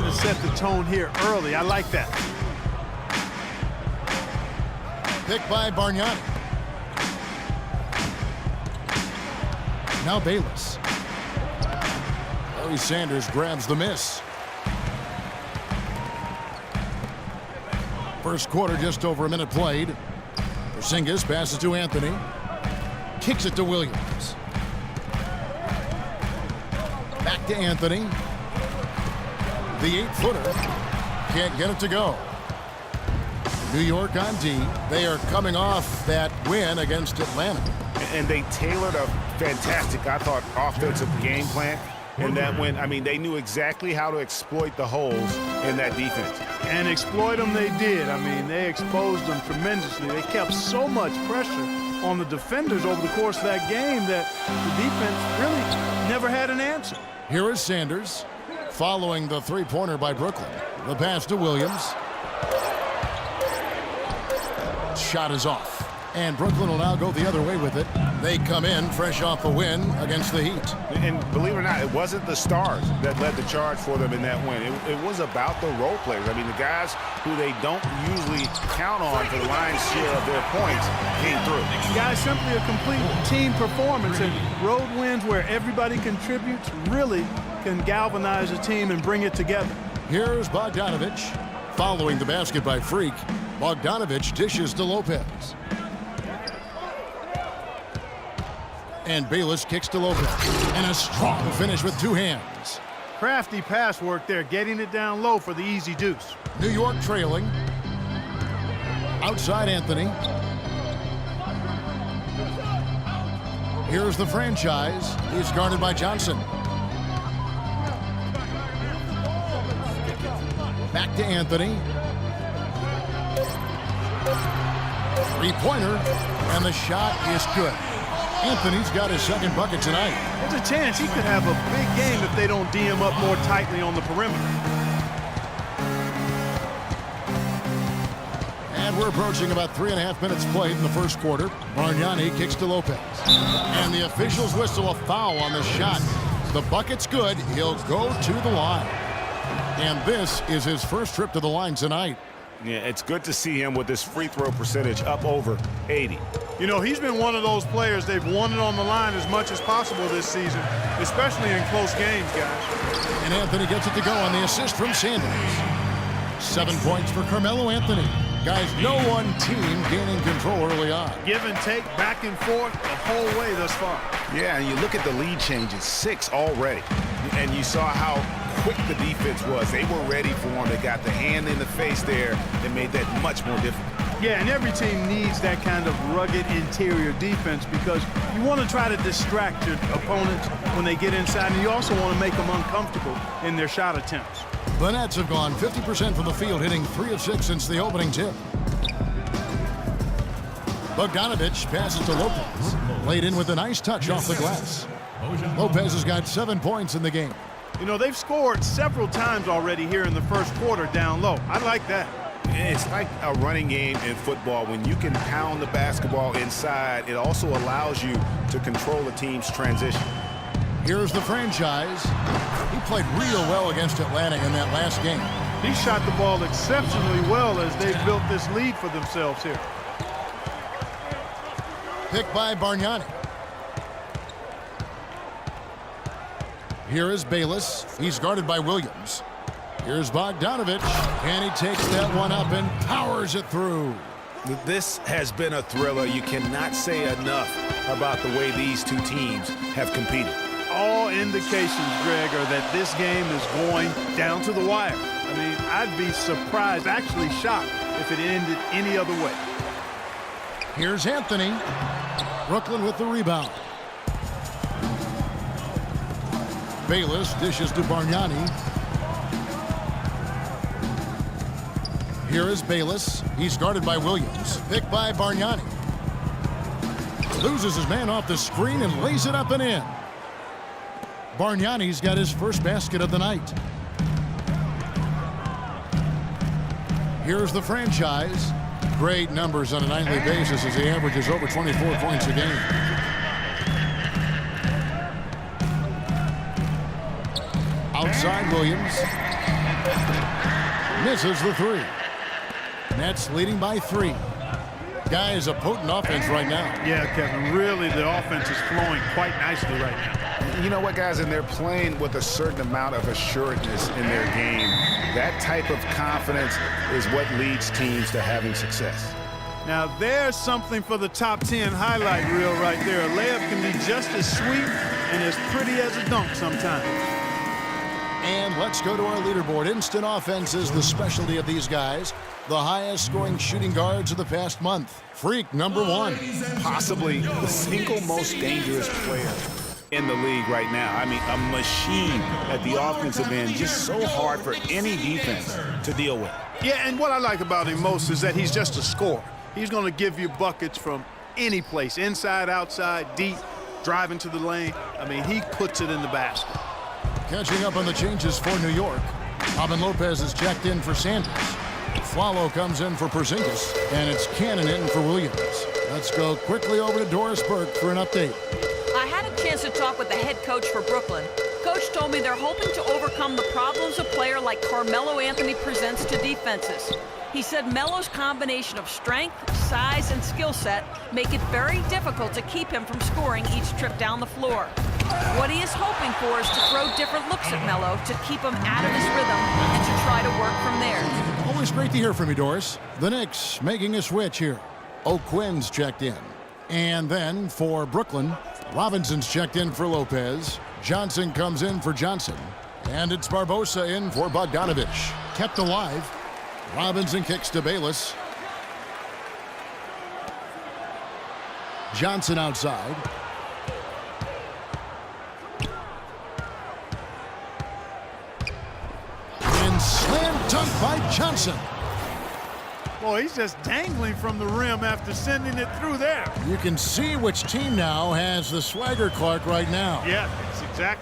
to set the tone here early. I like that. Picked by Bargnani. Now Bayless. Larry Sanders grabs the miss. First quarter, just over a minute played. Porzingis passes to Anthony. Kicks it to Williams. Back to Anthony. The 8-footer can't get it to go. New York on D. They are coming off that win against Atlanta. And they tailored a fantastic, I thought, offensive game plan in that win. I mean, they knew exactly how to exploit the holes in that defense. And exploit them they did. I mean, they exposed them tremendously. They kept so much pressure on the defenders over the course of that game that the defense really never had an answer. Here is Sanders following the three-pointer by Brooklyn. The pass to Williams. Shot is off. And Brooklyn will now go the other way with it. They come in fresh off a win against the Heat. And believe it or not, it wasn't the stars that led the charge for them in that win. It was about the role players. I mean, the guys who they don't usually count on for the lion's share of their points came through. Guys, simply a complete team performance. And road wins where everybody contributes really can galvanize a team and bring it together. Here's Bogdanovich. Following the basket by Freak, Bogdanovich dishes to Lopez. And Bayless kicks to Lopez. And a strong finish with two hands. Crafty pass work there, getting it down low for the easy deuce. New York trailing. Outside Anthony. Here's the franchise. He's guarded by Johnson. Back to Anthony. Three-pointer. And the shot is good. Anthony's got his second bucket tonight. There's a chance he could have a big game if they don't D him up more tightly on the perimeter. And we're approaching about 3.5 minutes played in the first quarter. Bargnani kicks to Lopez. And the officials whistle a foul on the shot. The bucket's good. He'll go to the line. And this is his first trip to the line tonight. Yeah, it's good to see him with this free throw percentage up over 80. You know, he's been one of those players they've wanted on the line as much as possible this season, especially in close games, guys. And Anthony gets it to go on the assist from Sanders. 7 points for Carmelo Anthony. Guys, no one team gaining control early on. Give and take, back and forth the whole way thus far. Yeah, and you look at the lead changes, 6 already. And you saw how quick the defense was. They were ready for him. They got the hand in the face there and made that much more difficult. Yeah, and every team needs that kind of rugged interior defense because you want to try to distract your opponents when they get inside, and you also want to make them uncomfortable in their shot attempts. The Nets have gone 50% from the field, hitting 3 of 6 since the opening tip. Bogdanovich passes to Lopez. Laid in with a nice touch off the glass. Lopez has got 7 points in the game. You know, they've scored several times already here in the first quarter down low. I like that. It's like a running game in football. When you can pound the basketball inside, it also allows you to control a team's transition. Here's the franchise. He played real well against Atlanta in that last game. He shot the ball exceptionally well as they've built this lead for themselves here. Picked by Bargnani. Here is Bayless. He's guarded by Williams. Here's Bogdanovich, and he takes that one up and powers it through. This has been a thriller. You cannot say enough about the way these two teams have competed. All indications, Greg, are that this game is going down to the wire. I mean, I'd be surprised, actually shocked, if it ended any other way. Here's Anthony. Brooklyn with the rebound. Bayless dishes to Bargnani. Here is Bayless. He's guarded by Williams. Picked by Bargnani. Loses his man off the screen and lays it up and in. Bargnani's got his first basket of the night. Here's the franchise. Great numbers on a nightly basis as he averages over 24 points a game. Outside Williams. Misses the three. Nets leading by 3. Guys, a potent offense right now. Yeah, Kevin, really the offense is flowing quite nicely right now. You know what, guys? And they're playing with a certain amount of assuredness in their game. That type of confidence is what leads teams to having success. Now, there's something for the top 10 highlight reel right there. A layup can be just as sweet and as pretty as a dunk sometimes. And let's go to our leaderboard. Instant offense is the specialty of these guys. The highest scoring shooting guards of the past month. Freak number 1. Possibly the single most dangerous player in the league right now. I mean, a machine at the offensive end, just so hard for any defense to deal with. Yeah, and what I like about him most is that he's just a scorer. He's going to give you buckets from any place, inside, outside, deep, driving to the lane. I mean, he puts it in the basket. Catching up on the changes for New York. Robin Lopez is checked in for Sanders. Flalo comes in for Porzingis, and it's Cannon in for Williams. Let's go quickly over to Doris Burke for an update. I had a chance to talk with the head coach for Brooklyn. Coach told me they're hoping to overcome the problems a player like Carmelo Anthony presents to defenses. He said Melo's combination of strength, size, and skill set make it very difficult to keep him from scoring each trip down the floor. What he is hoping for is to throw different looks at Melo to keep him out of his rhythm and to try to work from there. Always great to hear from you, Doris. The Knicks making a switch here. O'Quinn's checked in. And then for Brooklyn, Robinson's checked in for Lopez. Johnson comes in for Johnson. And it's Barbosa in for Bogdanovich. Kept alive. Robinson kicks to Bayless. Johnson outside. And slam dunk by Johnson. Boy, he's just dangling from the rim after sending it through there. You can see which team now has the swagger Clark right now. Yeah,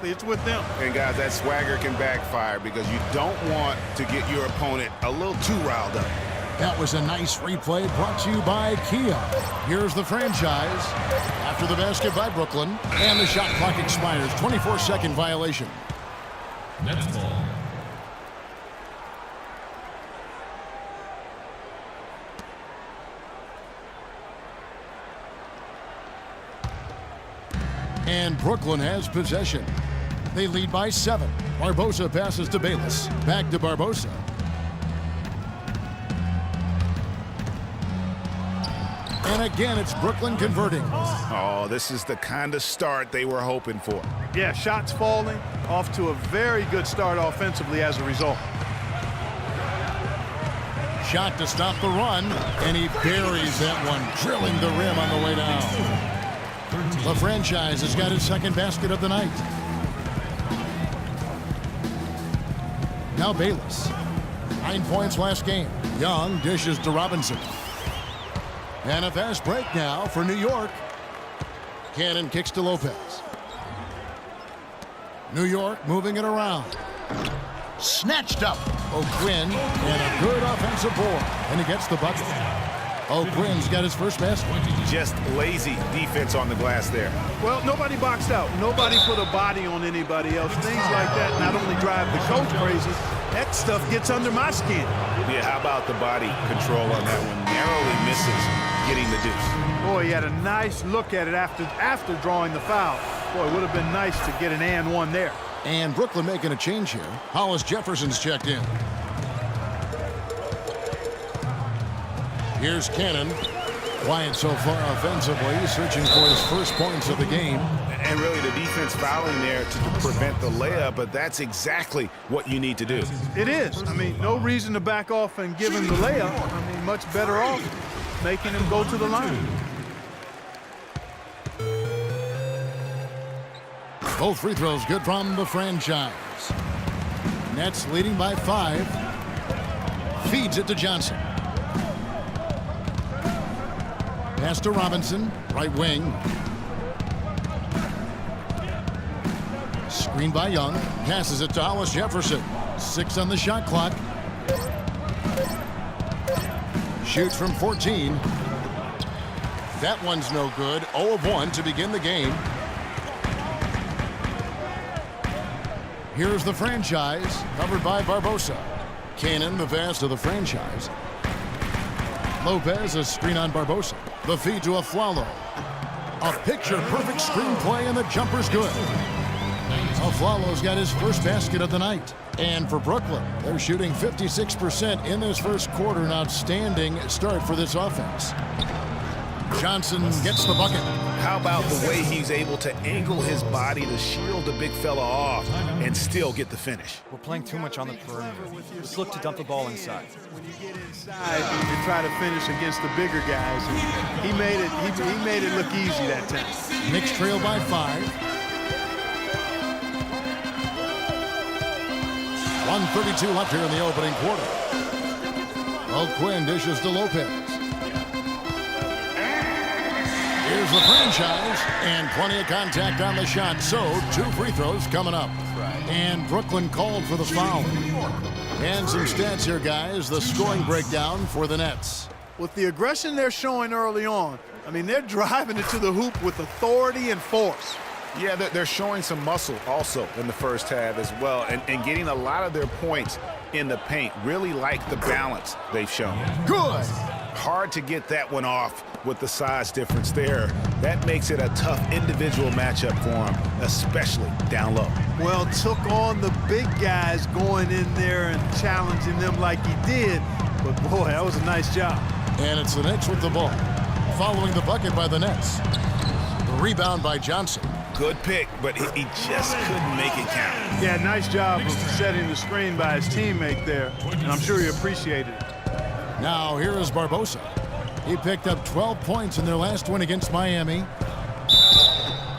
it's with them. And guys, that swagger can backfire because you don't want to get your opponent a little too riled up. That was a nice replay brought to you by Kia. Here's the franchise. After the basket by Brooklyn. And the shot clock expires. 24-second violation. Nets ball. And Brooklyn has possession. They lead by 7. Barbosa passes to Bayless. Back to Barbosa. And again, it's Brooklyn converting. Oh, this is the kind of start they were hoping for. Yeah, shots falling, off to a very good start offensively as a result. Shot to stop the run, and he buries that one, drilling the rim on the way down. The franchise has got his second basket of the night. Now Bayless. 9 points last game. Young dishes to Robinson. And a fast break now for New York. Cannon kicks to Lopez. New York moving it around. Snatched up. O'Quinn and a good offensive board. And he gets the bucket. O'Quinn's got his first basket. Just lazy defense on the glass there. Well, nobody boxed out. Nobody put a body on anybody else. Things like that not only drive the coach crazy, that stuff gets under my skin. Yeah, how about the body control on that one? Narrowly misses getting the deuce. Boy, he had a nice look at it after drawing the foul. Boy, it would have been nice to get an and one there. And Brooklyn making a change here. Hollis Jefferson's checked in. Here's Cannon. Quiet so far offensively, searching for his first points of the game. And really the defense fouling there to prevent the layup, but that's exactly what you need to do. It is. I mean, no reason to back off and give him the layup. I mean, much better off making him go to the line. Both free throws good from the franchise. Nets leading by 5. Feeds it to Johnson. Pass to Robinson, right wing. Screen by Young. Passes it to Hollis Jefferson. 6 on the shot clock. Shoots from 14. That one's no good. 0 of 1 to begin the game. Here's the franchise, covered by Barbosa. Cannon, the pass to the franchise. Lopez, a screen on Barbosa. The feed to Afflalo. A picture-perfect screenplay, and the jumper's good. Afflalo's got his first basket of the night. And for Brooklyn, they're shooting 56% in this first quarter. An outstanding start for this offense. Johnson gets the bucket. How about the way he's able to angle his body to shield the big fella off and still get the finish? We're playing too much on the perimeter. Let's look to dump the ball inside. When you get inside, you try to finish against the bigger guys. And he made it look easy that time. Knicks trail by 5. 1:32 left here in the opening quarter. Quinn dishes to Lopez. Here's the franchise, and plenty of contact on the shot. So, 2 free throws coming up. And Brooklyn called for the foul. And some stats here, guys. The scoring breakdown for the Nets. With the aggression they're showing early on, I mean, they're driving it to the hoop with authority and force. Yeah, they're showing some muscle also in the first half as well, and getting a lot of their points in the paint. Really like the balance they've shown. Good. Hard to get that one off with the size difference there. That makes it a tough individual matchup for him, especially down low. Well, took on the big guys going in there and challenging them like he did. But, boy, that was a nice job. And it's the Knicks with the ball. Following the bucket by the Nets. The rebound by Johnson. Good pick, but he just couldn't make it count. Yeah, nice job of setting the screen by his teammate there, and I'm sure he appreciated it. Now here is Barbosa. He picked up 12 points in their last win against Miami.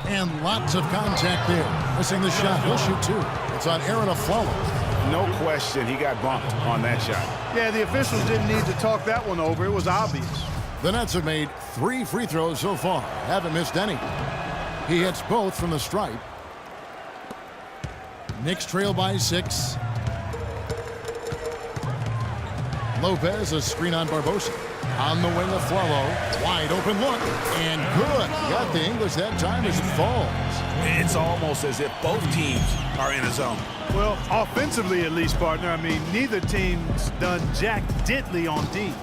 And lots of contact there. Missing the shot. He'll shoot 2. It's on Aaron Afflalo. No question he got bumped on that shot. Yeah, the officials didn't need to talk that one over. It was obvious. The Nets have made 3 free throws so far. Haven't missed any. He hits both from the stripe. Knicks trail by 6. Lopez, a screen on Barbosa. On the wing of Afflalo. Wide open look. And good. Got the English that time as it falls. It's almost as if both teams are in a zone. Well, offensively at least, partner. I mean, neither team's done jack diddly on D.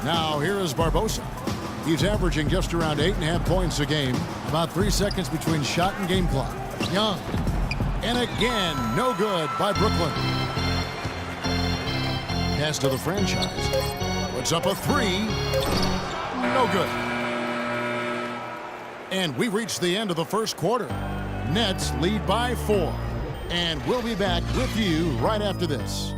Now here is Barbosa. He's averaging just around 8.5 points a game. About 3 seconds between shot and game clock. Young. And again, no good by Brooklyn. Pass to the franchise. Puts up a 3. No good. And we reach the end of the first quarter. Nets lead by 4. And we'll be back with you right after this.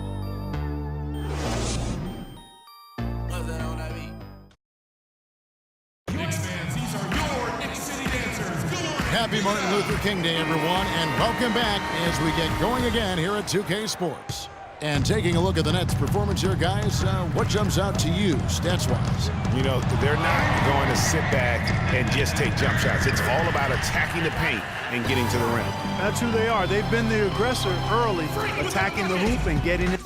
Happy Martin Luther King Day, everyone, and welcome back as we get going again here at 2K Sports. And taking a look at the Nets' performance here, guys, what jumps out to you, stats-wise? You know, they're not going to sit back and just take jump shots. It's all about attacking the paint and getting to the rim. That's who they are. They've been the aggressor early, attacking the hoop and getting it.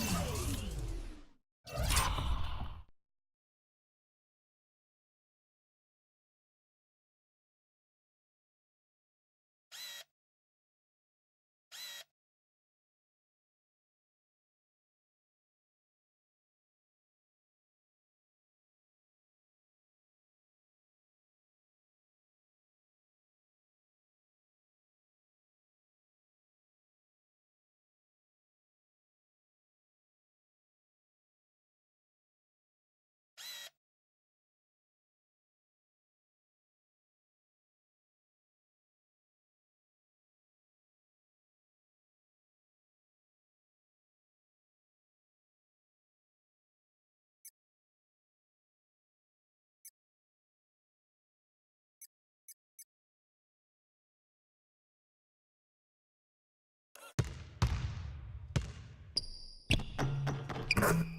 you